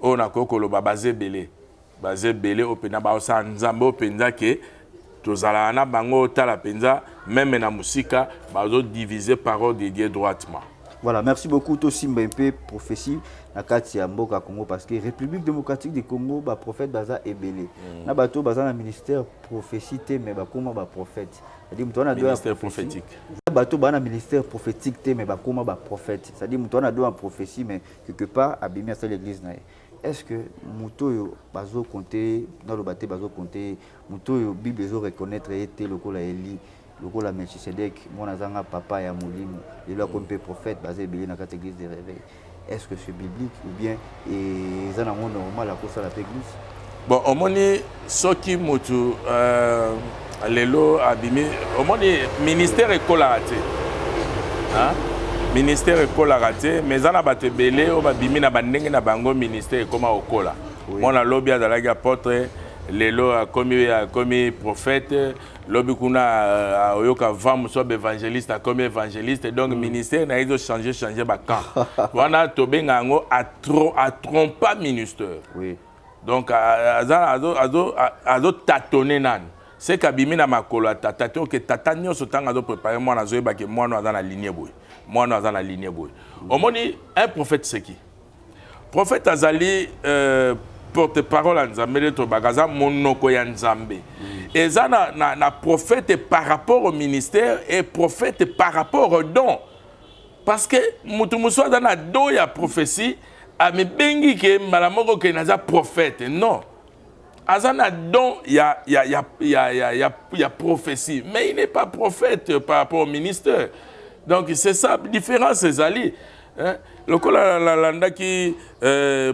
on a kokolo basé belé opena ba osa nzambe openza ke tozala na bango tala penza même na musika bazo diviser parole de Dieu droitement. Voilà, merci beaucoup Tosimba MP prophétie na kati ya mboka Congo parce que République démocratique du Congo ba prophète baza ebelé. Na bato baza na ministère prophétie te mais ba koma ba prophète. C'est-à-dire muto na ministère prophétique. Bato ba na ministère prophétique te mais ba koma ba prophète. C'est-à-dire muto na do en prophétie mais quelque part abimi à l'église na. Est-ce que muto yo bazo compter dans le baté bazo compter muto yo Bible zo reconnaître était lokola Eli lokola Melchisedec mona zanga papa ya molimo il a comme prophète basé belé na quatre église de réveil. Est-ce que c'est biblique ou bien et ça na monde normal à cause de l'église? Bon au moni soki mutu lelo abimi au moni ministère écola raté. Hein? Ministère écola raté mais zana bato belé o babimi na bandenge na bango ministère comme okola. Mona lobby azalaki apôtre lelo a commis prophète lobby kuna oyoka vamu so évangéliste comme évangéliste donc ministère na izo changer ba camp wana tobenga ngo a trompa ministère oui donc azo tâtonner nan c'est kabimi na makolo tâtonner que tatanyo so tanga zo préparer moi na zo ba ke moi na na lignée boy moi na na lignée boy omoni un prophète c'est qui prophète azali porte-parole à Nzambe to bagaza monoko ya Nzambe. Et ça na prophète par rapport au ministère et prophète par rapport au don. Parce que mutu muswa na do ya prophétie a me bengi ke malamoko ke naza prophète. Non. Azana don ya prophétie, mais il n'est pas prophète par rapport au ministère. Donc c'est ça différence ezali. Hein? Le landa qui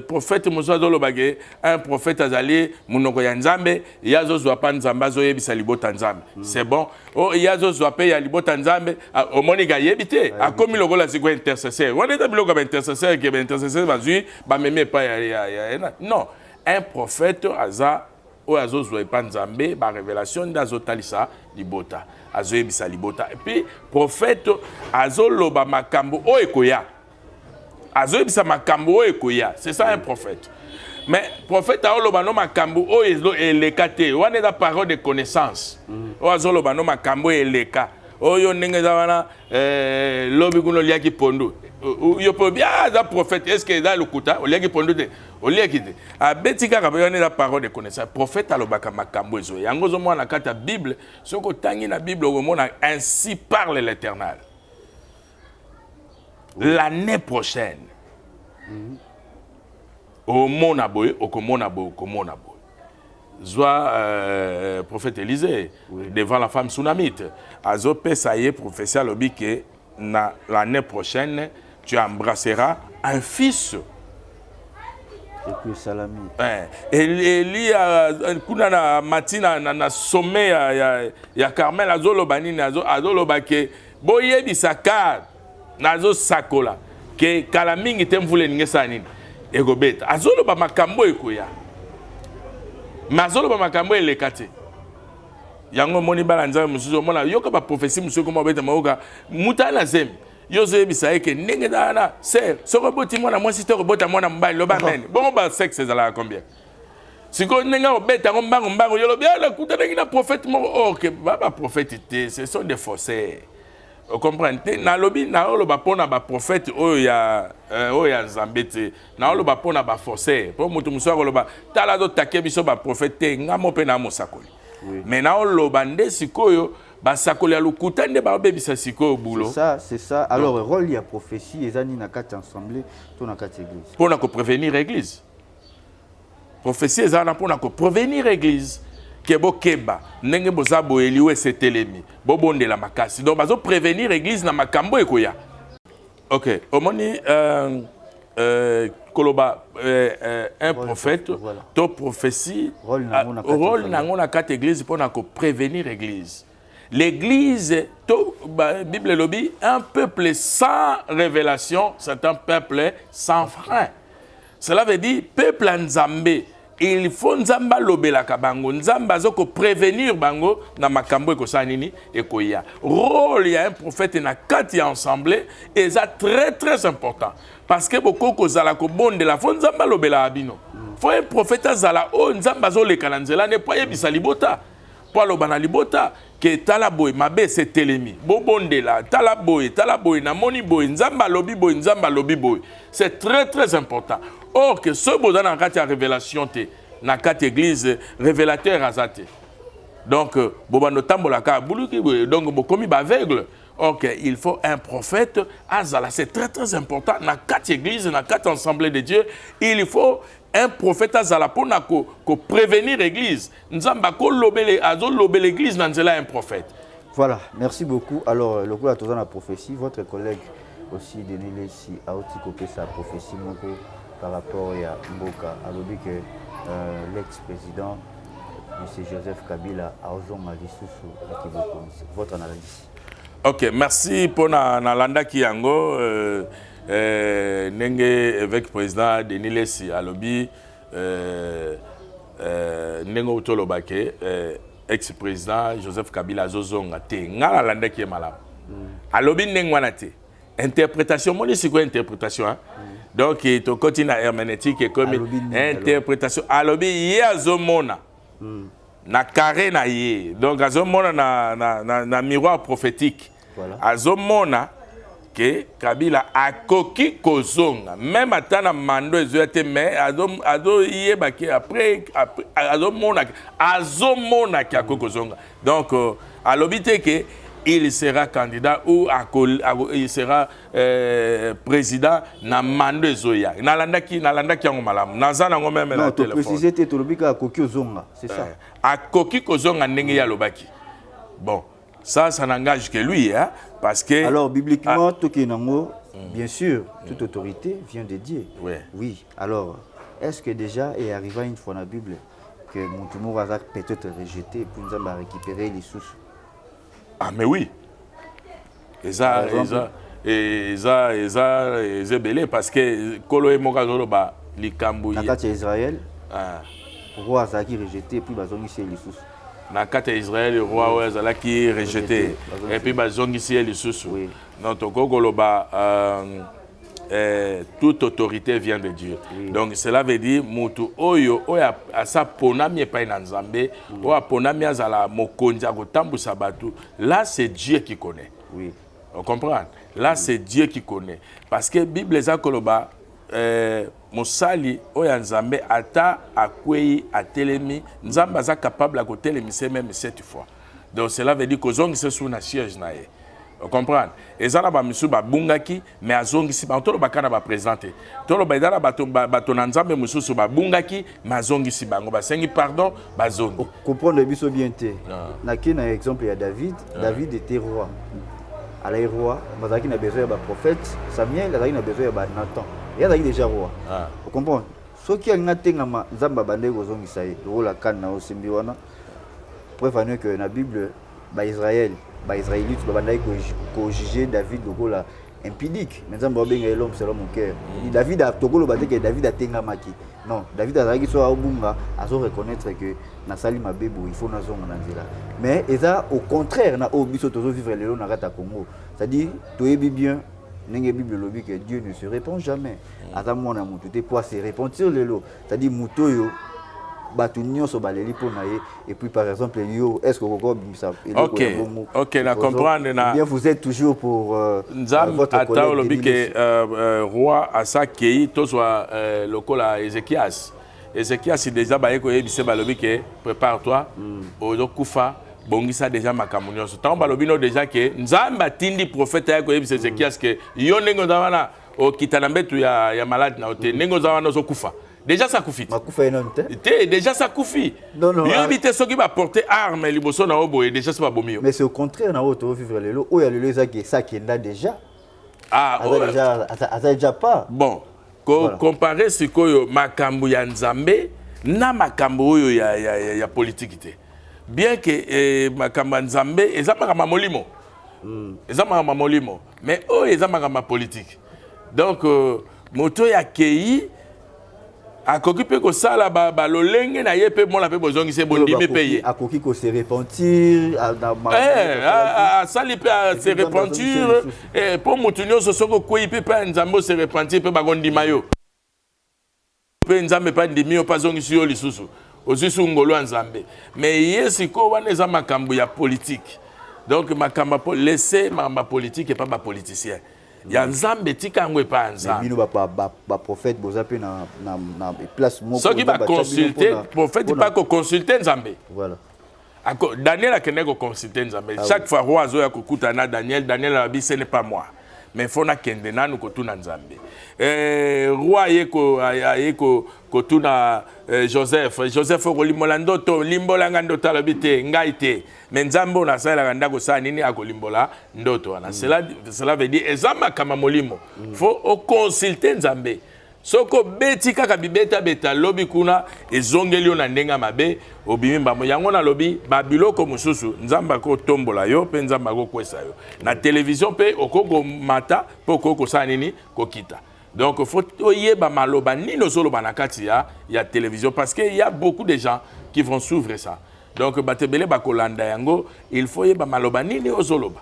prophète Moussa Lobage, un prophète azali, Mounoko Yanzambe, Yazo Zwapan Nzamba Zoyebisa Libota Nzambe. C'est bon. Oh, Yazo Zwape Yalibota Nzambe, au Moniga Yebite, a commis le rôle à Zigo intercesseur. On est d'abord comme intercesseur qui est intercesseur, bah, même pas. Non, un prophète Aza, ou Azo Zwapan Nzambe, bah, révélation d'Azotalisa Libota, Azoyebisa Libota. Et puis, prophète Azo Loba Makambo, Oekoya. Azoyebisa makambo ekoya, c'est ça un prophète. Mais prophète aolobano makambo o eleka te, wana da parole de connaissance. O azolobano makambo eleka. Oyo ndenge za wana lobi kuno liaki pondo. Yo po bien za prophète, est-ce que da lukuta o liaki pondo te? O liaki te. A betika ka wana da parole de connaissance. Prophète alobaka makambo ezo. Yango zo mwana kata Bible, soko tangi na Bible o mona ainsi parle l'Éternel. L'année prochaine, au Monaboy, au Komonaboy, Zoa, prophète Élisée, devant la femme Sunamite, Azopé Saye, prophétie Lobi, que l'année prochaine, tu embrasseras un fils. Et puis Salami. Eli kuna matina na sommet ya Carmel azolo banini azolo bake boye bisaka nazo sakola ke kala mingi temvule ningesa nini egobeta azolo ba makambo ekoya mazolo ba makambo elekate yango moni bala nzambe mususu mona yoka ba prophétie mususu ko mobeta maoka mutana zemi yozo ebisa ke ndenge dana ser soko boti mona mwasi to bota mona mbali loba men bon ba sexe ezala combien siko ndenge obeta ngo mbango yolo bien la kuta ndenge na prophète mo ok ba prophète te ce sont des faussaires. Vous comprenez? Na lobi na oloba pona ba prophète oya Nzambete na oloba pona ba faussaire po mutu muso oloba tala do take biso ba prophète ngamo pe na mosakoli. Mais na oloba nde sikoyo ba sakoli ya lukuta nde ba bebisa sikoyo bulo. C'est ça. Alors rôle ya prophétie ezani na kati assemblée to na kati église. Pona ko prévenir église. Prophétie ezana pona ko prévenir église. Kebo keba ndenge boza boeliwe setelemi bobondela makasi donc bazo prévenir église na makambo ekoya. OK omoni koloba un prophète to prophétie rôle nango na kati église pona ko prévenir église. L'église to Bible lobi un peuple sans révélation c'est un peuple sans frein. Cela veut dire peuple nzambe. Il faut nzamba lobela kabango nzamba zoko prévenir bango na makambo ekosa nini ekoya. Rôle ya un prophète na kati ensemble et ça très important parce que beaucoup kozala ko bonde la fo nzamba lobela abino. Faut un prophète azala o nzamba zo lekana nzela ne poye bisalibota. Po lobana libota ke talaboy mabe c'est telemi. Bo bonde la talaboy na moni boy nzamba lobi boy. C'est très important. Or que ce beau dans la révélation na quatre église révélateur azate. Donc bobano tambolaka buluki donc bokomi ba aveugle. Or que il faut un prophète azala c'est très important na quatre église na quatre assemblées de Dieu, il faut un prophète azala pour ko prévenir l'église. Nzamba ko lobele azo lobele l'église na nzela un prophète. Voilà, merci beaucoup. Alors le coup à tous la prophétie, votre collègue aussi Denis Lessi a aussi copié sa prophétie moko par rapport à Mboka, alors que l'ex-président M. Joseph Kabila a osé votre analyse. Ok, merci pour Nalanda Kiyango, Nenge avec président Denis Lessi à lobby, Nengo Utolobake, ex-président Joseph Kabila Zozonga te, Nalanda qui est malade. À lobby Nengwanate. Interprétation, moi c'est quoi interprétation hein? Donc il continue à herméneutique comme interprétation. Alobi ye azomona na carré na ye. Donc azomona na miroir prophétique. Voilà. Azomona que Kabila akoki kozonga même atana mando ezoete mais azo ye baki après azomona ki akoki kozonga. Donc alobi te que il sera candidat ou il sera président na mando zoya. Nalandaki yango malamu. Nazana ngo même na téléphone. Non, tu préciser te lobika akoki ozonga, c'est ça. Akoki kozonga ndenge ya lobaki. Bon, ça n'engage que lui hein parce que alors bibliquement tokenango bien sûr toute autorité vient de Dieu. Oui. Oui. Alors est-ce que déjà est arrivé une fois dans la Bible que Montumo va peut-être rejeté pour nous récupérer les sources? Ah mais oui. Eza belé parce que Kolo et Mogazolo ba likambo na kati Israël. Ah. Roi Azaki rejeté puis bazongisi les sources. Na kati Israël roi Azaki rejeté et puis bazongisi les sources. Oui. Donc Kolo ba toute autorité vient de Dieu. Oui. Donc cela veut dire mutu oyo asa ponami epai na Nzambe oya ponami azala mokonzi akotambusa batu. Là c'est Dieu qui connaît. Oui. On comprend? Là c'est Dieu qui connaît parce que Bible za koloba mosali oya Nzambe ata akwei atelemi Nzambe aza capable de telemisa même 7 fois. Donc cela veut dire que zongisa sous na siège na ye. Vous comprenez? Et ça, monsieur Babungaki, mais à Zongisi, on tolo bakana ba présenté. Tolo baidana batonanzambe monsieur sur Babungaki, mais à Zongisi bango basengi pardon, bazongi. Comprendre le biso bien té. Naki na exemple il y a David, David était roi. À la roi, bazaki na besoin ba prophète, Samuel bazaki na besoin ba Nathan. Il y a déjà roi. Vous comprenez? Ce qui a ngatenga ma nzamba bande ko zongisa ye, roi la kana osimbi wana. Prévenir que na Bible ba Israël les Israélites ont jugé David lokola impudique. Maintenant, l'homme selon mon cœur. David a David a tengamaki. Non, David a dit soit Obunga, a reconnaître que Nasali Mabebo, il faut nazo mananzela. Mais au contraire, na obiso tozo vivre le na rata Congo. C'est-à-dire, tu es bien. N'engé Bible lobby que Dieu ne se répand jamais. Attends mon amour, tout est pour se répandre le lot. C'est-à-dire mutoyo batunyo so baleli pour naé et puis par exemple yo est-ce que vous bimisa. OK, na comprendre na. Bien vous êtes toujours pour votre collègue lobby que roi Asakei to soit lokola Ézéchias. Ézéchias c'est déjà ba ko yebise ba lobby que prépare-toi au kufa. Bongisa déjà makamunyo so tant balobino déjà que nzamba tindi prophète ya ko yebisa Ézéchias que yo nengo zawana o kitana mbetu ya malade na ote nengo zawana zo kufa déjà ça kufi makufa enonte déjà ça kufi non yo bité soki ba porter arme liboso na obo et déjà c'est pas bomio mais c'est au contraire na auto vivre lelo o ya lelo ezaki ça qui est déjà déjà pas bon comparer ce que makambu ya nzambe na makambu oyo ya politique té. Bien que makamba nzambe ezamaka molimo ezamaka molimo mais ezamaka politique donc moto ya kei akoki pe ko sala ba lolenge na ye pe mona pe bozongi se bondime payer akoki ko se repentir sali pe se repentir et pour moto nyonso soko koi pe nzambe se repentir pe bagondima yo pe nzambe pa ndimi yo pa zongi si yo lisusu ozusu ngolo nzambe mais yesi ko wana eza makambo ya politique donc makambo laisser mamba politique et pas ba politicien ya nzambe tika ngwe pa nzambe bino ba prophète bozape na place moko so ki ba consulter prophète pas ko consulter nzambe voilà Daniel a kené ko consulter nzambe chaque fois roi azo ya kokuta na Daniel a dit ce n'est pas moi mais fona kende nanu ko tuna nzambe roi yeko ko tuna Joseph ko limbola ndoto limbola ndoto alobite ngaite mais nzambe na sala ndako sa nini akolimbola ndoto wana cela veut dire ezama kama molimo faut au consulter nzambe soko beti kaka beta lobi kuna ezongeli na ndenga mabe obimi mbamo yango na lobi babiloko mususu nzamba ko tombola yo pe nzamba ko kwesa yo na télévision pe okoko mata poko ko sa nini ko kita donc faut oyeba maloba nino solo banakati ya télévision parce que il y a beaucoup de gens qui vont s'ouvrir ça donc batebele bakolanda yango il faut yeba maloba nini ozoloba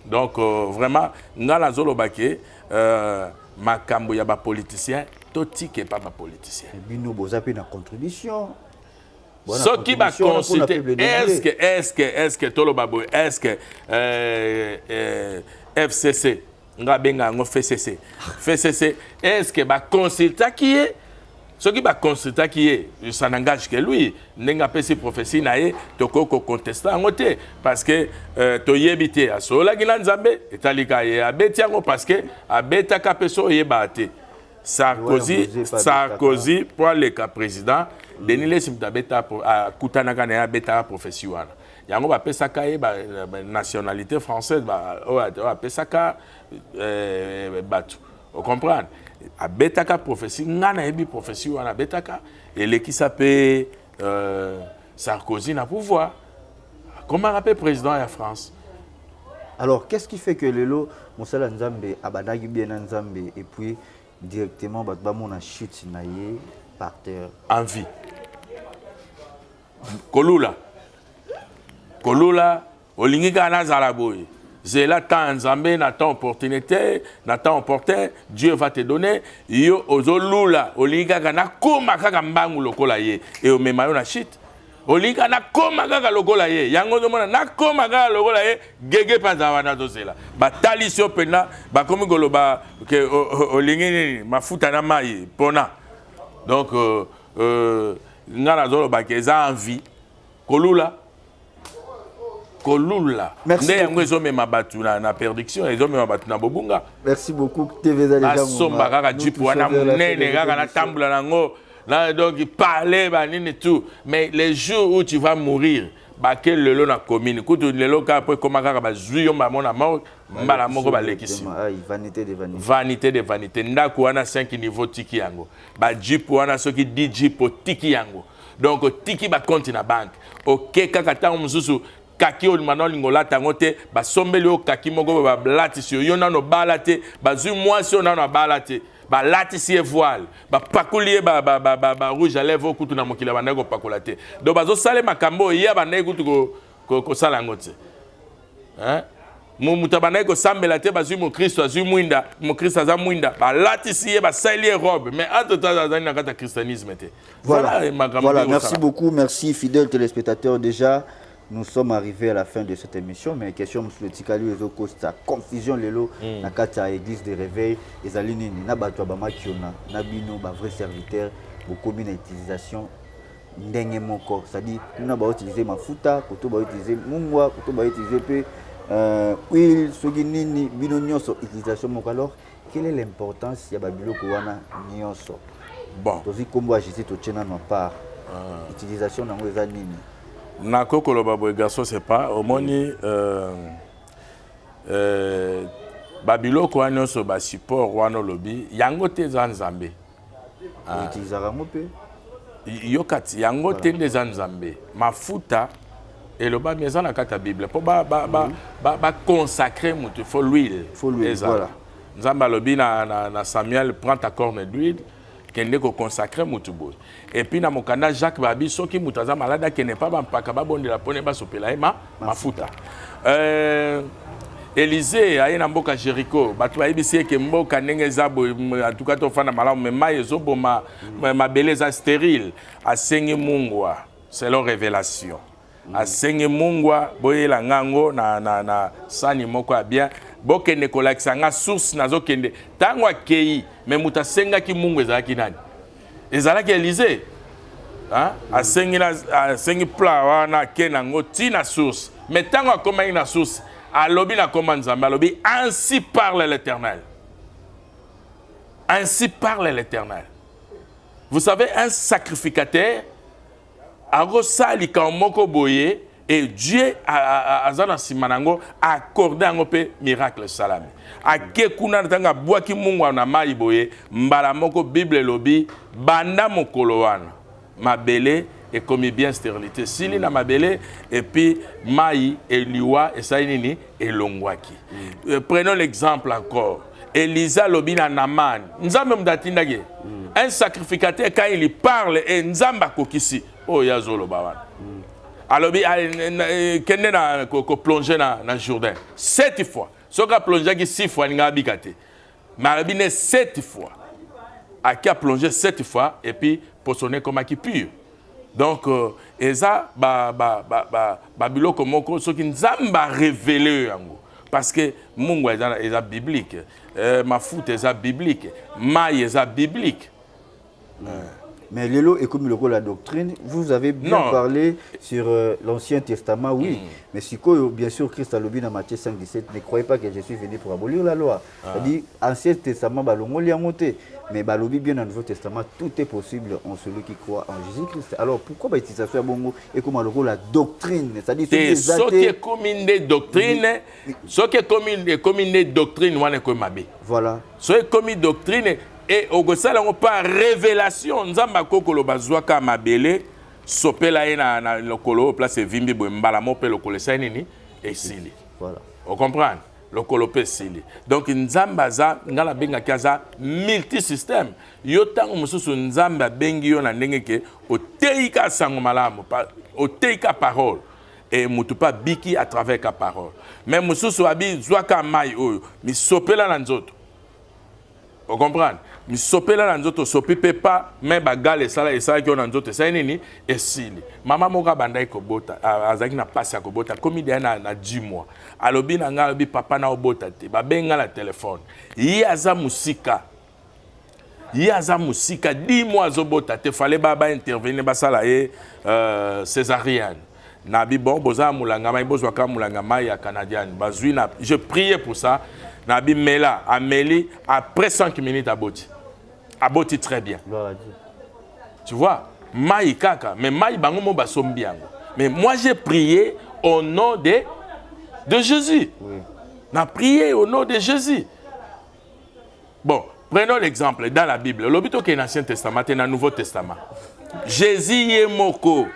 donc vraiment ngala zoloba ke makambo ya ba politicien totike pas ba politicien bino bozape na contribution ce qui va consulter est-ce que tolo babo est-ce que FCC nga benga ngo FCC est-ce que ba consulta qui est ce qui va consulter qui est ça n'engage que lui n'enga pesi prophétie nae toko ko contester ngote parce que to yebité a sola gina nzambe etalika ye abeti ngo parce que abeta ka peso yebate Sarkozy pour le cas président Denis Lesimtabeta kutana kana abeta prophétie wana yango ba pesa ka ye ba nationalité française ba pesa ka batu vous comprenez a betaka prophétie ngana ebi prophétie wana betaka et qui s'appelle Sarkozy na pouvoir comment rappelle président de la France. Alors qu'est-ce qui fait que lelo mosala nzambe abadaki bien nzambe et puis directement ba mona chute na ye par terre en vie kolula olingi kana zala boye zela tant nzambe na tant opportunité na tant opportun Dieu va te donner yo ozolula olingi kana koma kaka mbangu lokola ye et o mema yo na shit olingi kana koma kaka lokola ye yango zomona na koma kaka lokola ye gege panza wana zozela batali sio pena bakomi goloba ke olingi mafuta na mai pona donc ngana zolo ba ke za envie kolula merci na perdiction et na bobunga. Merci beaucoup TV Zalega Somba kaka jipu wana munene kaka na tambula nango na donc parler ba nini tout mais les jours où tu vas mourir ba quel lelo na commune kutu lelo ka après comment kaka ba zuyo ba mona mort mbala moko ba lekisi vanité de vanité ndako wana 5 niveau tiki yango ba jipu wana soki 10 jipo tiki yango donc tiki ba compte na banque OK kaka tango mususu kaki o mano lingola tangote ba sombeli o kaki moko ba blati si yo nano balate ba zu mwasi o nano balate ba lati si voile ba pakulie ba rouge à lèvres kutu na mokila ba nego pakulate do bazo sale makambo ya ba nego kutu ko sala ngote hein mutabana ko sambela te bazu mo Christ azu mwinda mo Christ aza mwinda ba lati si ba sali robe mais entre temps dans na kata christianisme te voilà merci beaucoup, merci fidèles téléspectateurs. Déjà nous sommes arrivés à la fin de cette émission, mais question monsieur Tikali ezo costa confusion lelo na kata église de réveil ezali nini na bato ba makiona na bino ba vrai serviteur beaucoup na utilisation ndenge moko, c'est-à-dire nous ba utiliser mafuta koto ba utiliser mungwa koto ba utiliser pe huile soki nini bino nyonso utilisation moko. Alors quelle est l'importance ya ba biloko wana nyonso? Bon tozi kombo a Jésus to tchena na part utilisation nango eza nini? Na kokolo babo garçon c'est pas au moni babiloko wana so ba support wana lobi yango te za nzambe utilisera ngo pe yokati yango te nde nzambe mafuta et le bas maison na kata Bible pour ba consacrer mutu faut l'huile voilà nzamba lobi na Samuel prend ta corne d'huile kende ko consacrer mutu boy et puis na mokanda Jacques babi soki mutaza malada qui n'est pas mpaka babonde la pone ba sopela mafuta Élisée aye na mboka Jéricho batu bayibisi ke mboka ndenge zabo en tout cas to fana malamu mais mai ezoboma mabele za stérile asengi mungwa c'est leur révélation asengi mungwa boyela ngango na sani moko ya bien bokende kolakisa nga source nazokende tango akei mais mutasengaki mungu ezalaki nani ezalaki Élisée asengi pla wana ke nango tina source mais tango akomaki na source alobi na koma nzambe alobi ainsi parle l'Éternel, ainsi parle l'Éternel. Vous savez, un sacrificateur a rosali moko boye et Dieu a accordé un miracle salami. A kekuna tanga boaki mungu na mai boye mbala moko Bible lobi banda mokolo wana mabele et comme bien stérilité sili na mabele et puis mai et liwa et ça nini et longwaki. Prenons l'exemple encore. Elisa lobina Naman. Nzambe mdatindage. Un sacrificateur quand il parle et nzamba kokisi. Oh yazolo bawana. Alobi kende na ko plonger na Jourdain 7 fois. Soka plonger ki 6 fois ninga bikate. Marabine 7 fois. A plongé 7 fois et puis poissonné comme qui pur. Donc eza biloko moko soki nzamba révélé yango parce que mungu eza biblique mafuta eza biblique mai eza biblique. Mais Lélo est comme la doctrine. Vous avez bien parlé sur l'Ancien Testament, oui. Mais si bien sûr Christ a lobby dans Matthieu 5,17, ne croyez pas que je suis venu pour abolir la loi. C'est-à-dire, Ancien Testament, balongoli a monté. Mais balobi bien dans le Nouveau Testament, tout est possible en celui qui croit en Jésus-Christ. Alors pourquoi l'utilisation bongo et comme la doctrine, c'est-à-dire ce qui est comme une doctrine, ce qui est comme une doctrine, on est comme mabé. Voilà. Ce qui est comme une doctrine. Et au Gossala, on parle révélation. Nzamba kokolo bazwaka mabele sopela na lokolo place vimbi mbala mope lokolo sainini et sili. Voilà. On comprend lokolo pe sili. Donc nzamba za ngala benga kaza multisystème. Yo tango mususu nzamba bengi yo na ndenge ke oteika sango malamu oteika parole et mutupa biki à travers ka parole. Mais mususu abi zwaka mai oyo mi sopela na nzoto. On comprend? Mi sopela na nzoto sopipe pa mais bagale esala ki na nzoto ça nini esili. Mama moka bandai ko bota azaki na pasi ya ko bota komi dia na 10 mois. Alobi na nga alobi papa na obota te ba benga la téléphone. Yi aza musika 10 mois zobota te fallait baba intervenir basala césarienne. Nabi bon boza mulanga mai bozwa ka mulanga mai ya canadienne bazui na je priais pour ça. Nabi Mela, Amélie, après 5 minutes à Boti très bien. Tu vois, Maï Kaka, mais Maï Bangomo Basombiango. Mais moi j'ai prié au nom de Jésus. Oui. N'a prié au nom de Jésus. Bon, prenons l'exemple dans la Bible. L'obito qui est l'Ancien Testament et dans le Nouveau Testament. Jésus est moko.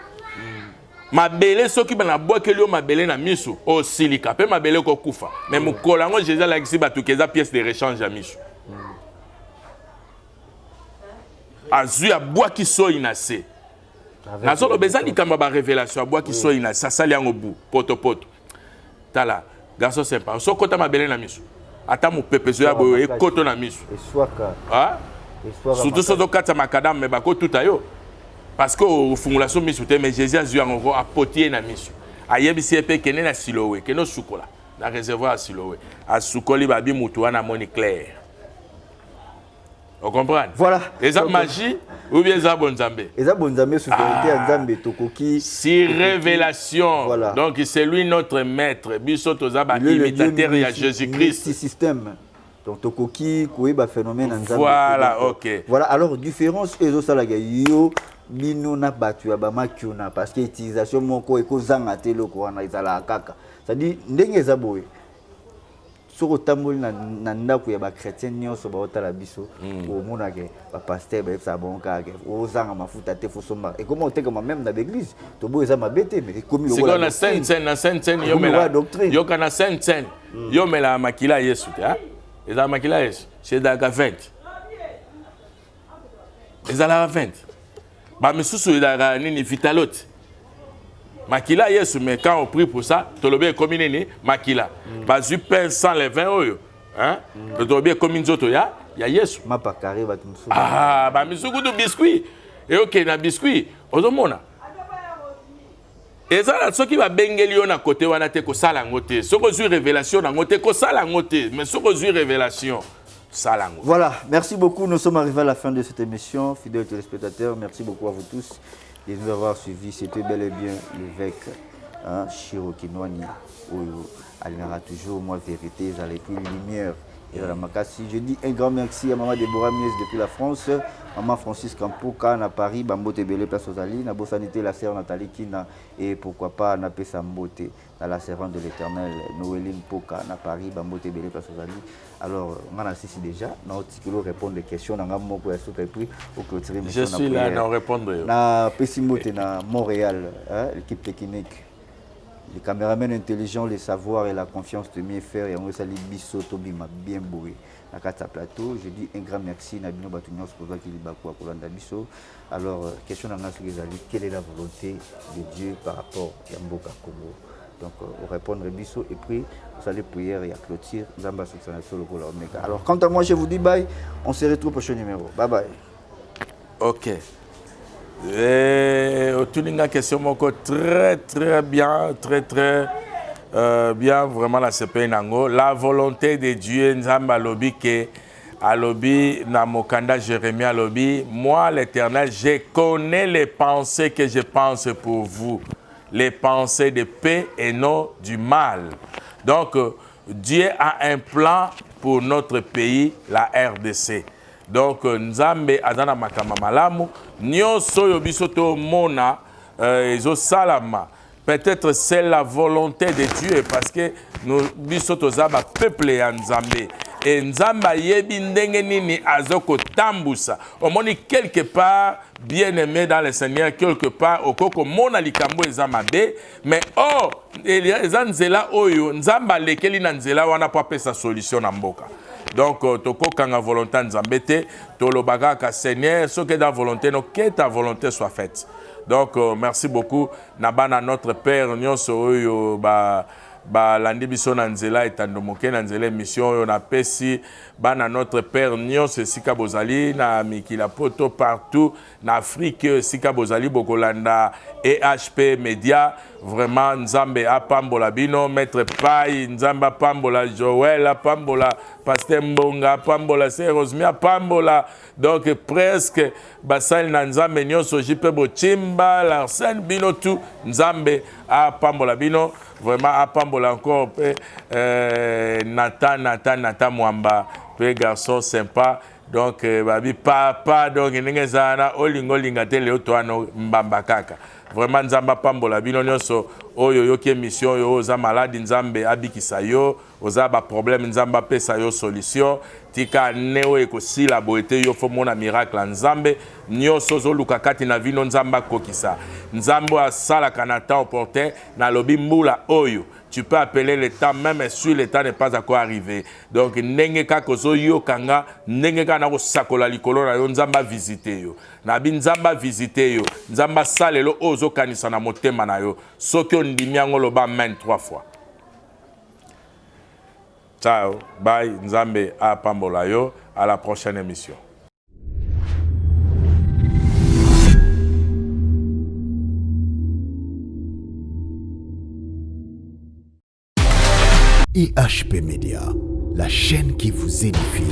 mabele soki bana bwakeli yo mabele na miso o silika pe mabele ko kufa mais mukolo ngo Jésus la kisi batu keza pièce de rechange ya miso azu ya bwaki so inase na solo bezali kamba ba révélation bwaki so inase ça sali yango bu poto tala garçon sympa so kota mabele na miso ata mu pepezo ya boyo ekoto na miso ah surtout so do kata makadam me bako tutayo parce que au fungulation miso te mais Jésus azu yango a potier na miso ayebisi epe kene na silowe keno sukola na réservoir à silowe a sukoli babi mutu wana moni clair. On comprend? Voilà. Et ça magie ou bien ça bon Nzambe? Et ça bon Nzambe souveraineté à Nzambe tokoki. Si révélation. Voilà. Donc c'est lui notre maître. Biso tozaba imitateur à Jésus-Christ. Si système. Donc tokoki koyeba phénomène Nzambe. Voilà, OK. Voilà, alors différence ezo salaga yo bino na batu ya ba makiona parce que utilisation moko ekozanga telo ko wana izala kaka. C'est-à-dire ndenge za boye. Soko tamboli na ndako ya ba chrétien nyonso ba otala biso o monake ba pasteur ba epsa bonka ke o zanga mafuta te fo somba et comment oteka même dans l'église to boye za mabete mais comme c'est qu'on a sainte yo mela yo kana sainte yo mela makila Yesu te hein et za makila Yesu c'est daga 20 et za la 20 ba misusu daga nini vitalote makila Yesu mais quand on prie pour ça tolobé comme nini makila bazu pain sans les vins oyo hein tolobé comme nzoto ya Yesu mapa carré ba tumsu ah ba misuku du biscuit et OK na biscuit ozomona ezala soki ba bengeli yo na côté wana te ko sala ngote soko zu révélation na ngote ko sala ngote mais soko zu révélation sala ngote. Voilà, merci beaucoup, nous sommes arrivés à la fin de cette émission, fidèles téléspectateurs, merci beaucoup à vous tous de nous avoir suivis. C'était bel et bien l'évêque Chiro Kinwani, où il y aura toujours moi vérité, il y a plus de lumière. Et voilà, Makassi. Je dis un grand merci à Maman Déborah Mies depuis la France, Maman Francis Kampoka à Paris, Bambo Tebele, Place aux Ali, Nabo Sanité, la sœur Nathalie Kina, et pourquoi pas Napé Sambote, dans la servante de l'Éternel, Noéline Poka à Paris, Bambo Tebele, Place aux Ali. Alors, on a ici déjà, on a répondre des questions, on a un mot pour clôturer. Je suis là, on répondre. Na Pessimbote, na Montréal, l'équipe technique. Les caméramans intelligents, le savoir et la confiance de mieux faire et on va biso tobi ma bien bourré. Na kata plateau, je dis un grand merci na bino batunyo spoza ki libakwa kolanda biso. Alors question na ngas les quelle est la volonté de Dieu par rapport à Mboka Congo? Donc on répondre biso et puis vous allez prier et à clôture Zamba sur le Gola Omega. Alors quant à moi je vous dis bye, on se retrouve au prochain numéro. Bye bye. OK. Et une question moko très bien, très bien vraiment la CP Nango. La volonté de Dieu Nzamba lobi ke alobi na mokanda Jérémie alobi moi l'Éternel je connais les pensées que je pense pour vous, les pensées de paix et non du mal. Donc Dieu a un plan pour notre pays, la RDC. Donc Nzambe azana makama malamu nyonso yo biso to mona ezo salama. Peut-être c'est la volonté de Dieu parce que nous biso to zaba peuple ya Nzambe et Nzamba yebi ndenge nini azoko tambusa. Omoni quelque part bien aimé dans le Seigneur quelque part okoko mona likambo ezamabe mais oh ezanzela oyo Nzamba lekeli na nzela wana po apesa solution na mboka. Donc, toko kanga volonté Nzambe te, tolobaka ka Seigneur, ce que ta volonté, non, que ta volonté soit faite. Donc, merci beaucoup. Nabana notre Père, nyonso oyo ba landi biso na nzela etandomoke na nzela mission oyo na pesi bana notre Père nyonso sika bozali na mikila poto partout na Afrique sika bozali bokolanda EHP Media. Vraiment Nzambe apambola bino maître Pai Nzamba apambola Joël apambola Pasteur Mbonga apambola Sœur Rosmi apambola donc presque basal na Nzambe nyonso jipe bochimba l'arsène bino tout Nzambe apambola bino vraiment apambola encore Nathan Mwamba pe garçon sympa. Donc babi papa donc ndenge zana olingo lingate leo toano mbamba kaka. vraiment nzamba pambola bino nyonso oyo yoki émission yo oza malade nzambe abikisa yo oza ba problème nzamba pesa yo solution tika neo ekosila boete yo fo mona miracle nzambe nyonso zoluka kati na vino nzamba kokisa nzambe asala kanata opportun na lobi mbula oyo tu peux appeler le temps, même si le temps n'est pas encore arrivé. Donc, nenge kakozo yo kanga, nenge kana ko sakola likolo na yo nzamba visiter yo. Nabi nzamba visiter yo, nzamba salelo ozo kanisa na motema na yo. Soki ondimi yango loba amen 3 fois. Ciao, bye, nzambe a pambola yo, à la prochaine émission. IHP Média, la chaîne qui vous édifie.